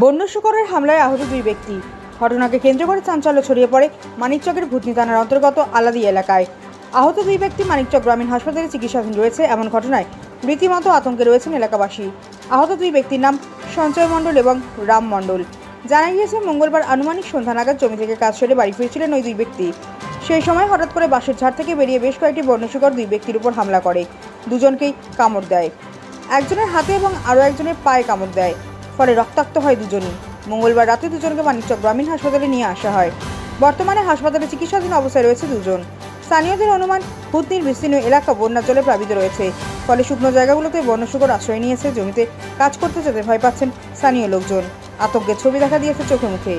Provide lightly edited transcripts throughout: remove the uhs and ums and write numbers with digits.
বন্য শুকরের হামলায় আহত দুই ব্যক্তি। ঘটনাকে কেন্দ্র করে চাঞ্চল্য ছড়িয়ে পড়ে মানিকচকের ভূতনি থানার অন্তর্গত আলাদি এলাকায়। আহত দুই ব্যক্তি মানিকচক গ্রামীণ হাসপাতালে চিকিৎসাধীন রয়েছে। এমন ঘটনায় রীতিমতো আতঙ্কে রয়েছেন এলাকাবাসী। আহত দুই ব্যক্তির নাম সঞ্জয় মণ্ডল এবং রাম মণ্ডল। জানা গিয়েছে, মঙ্গলবার আনুমানিক সন্ধ্যা নাগাদ জমি থেকে কাজ সেরে বাড়ি ফিরছিলেন ওই দুই ব্যক্তি। সেই সময় হঠাৎ করে বাঁশের ঝাড় থেকে বেরিয়ে বেশ কয়েকটি বন্য শুকর দুই ব্যক্তির উপর হামলা করে। দুজনকেই কামড় দেয়। একজনের হাতে এবং আরও একজনের পায়ে কামড় দেয়, ফলে রক্তাক্ত হয় দুজনই। মঙ্গলবার রাতে দুজনকে মানিকচক গ্রামীণ হাসপাতালে নিয়ে আসা হয়। বর্তমানে হাসপাতালে চিকিৎসাধীন অবস্থায় রয়েছে দুজন। স্থানীয়দের অনুমান, ভূতনির বিস্তীর্ণ এলাকা বন্যার জলে প্লাবিত রয়েছে। ফলে শুকনো জায়গাগুলোতে বন্য শুকর আশ্রয় নিয়েছে। জমিতে কাজ করতে যেতে ভয় পাচ্ছেন স্থানীয় লোকজন। আতঙ্কের ছবি দেখা দিয়েছে চোখে মুখে।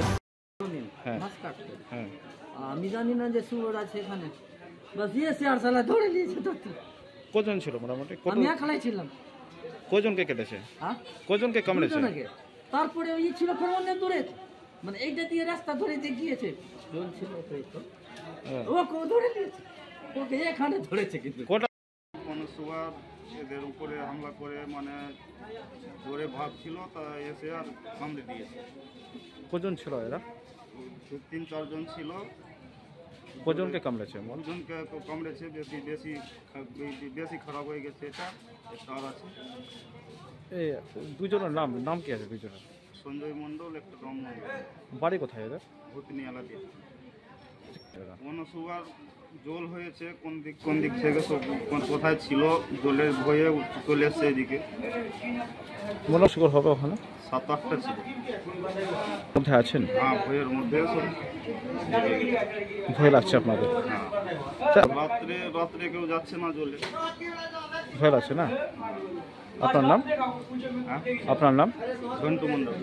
আমি জানি না যে শুয়োর আছে এখানে, বাস দিয়ে শেয়ার সালা ধরে নিয়েছে। কজন ছিল মোটামুটি? আমি একাই ছিলাম। কজনকে কেটেছে? কজনকে কামড়েছে? তারপরে ওই ছিল ফেরোনে দূরে, মানে এইটা দিয়ে রাস্তা ধরে যে গিয়েছে জল ছিল তো ও কো ধরে নিয়েছে, ওকে এখানে ধরেছে। কিন্তু কোন শুয়ার এদের উপরে হামলা করে মানে জোরে ভাব ছিল, তা এসে আর কামড়ে দিয়েছে। কজন ছিল এরা? 3-4 জন ছিল। কজনকে কামড়েছে? দুজনকে কামড়েছে। বেশি খারাপ হয়ে গেছে। এটা আর আছে। এই দুজনের নাম কি আছে? দুজনের সঞ্জয় মণ্ডল, একটা রাম মণ্ডল। বাড়ি কোথায় এদের? ভূতনি আলাদা। কোন শুয়ার জল হয়েছে কোন দিক থেকে, কোথায় ছিল, জলের ভয়ে চলে এসছে এদিকে। বন্য শুকর হবে ওখানে 7-8টা ছিল। কোথায় আছেন? হ্যাঁ, ভয়ের মধ্যে সব। ভয় লাগছে আপনাদের? রাত্রে কেউ যাচ্ছে না জলে। ভয় লাগছে না? আপনার নাম? হ্যাঁ, আপনার নাম? ঘন্টু মণ্ডল।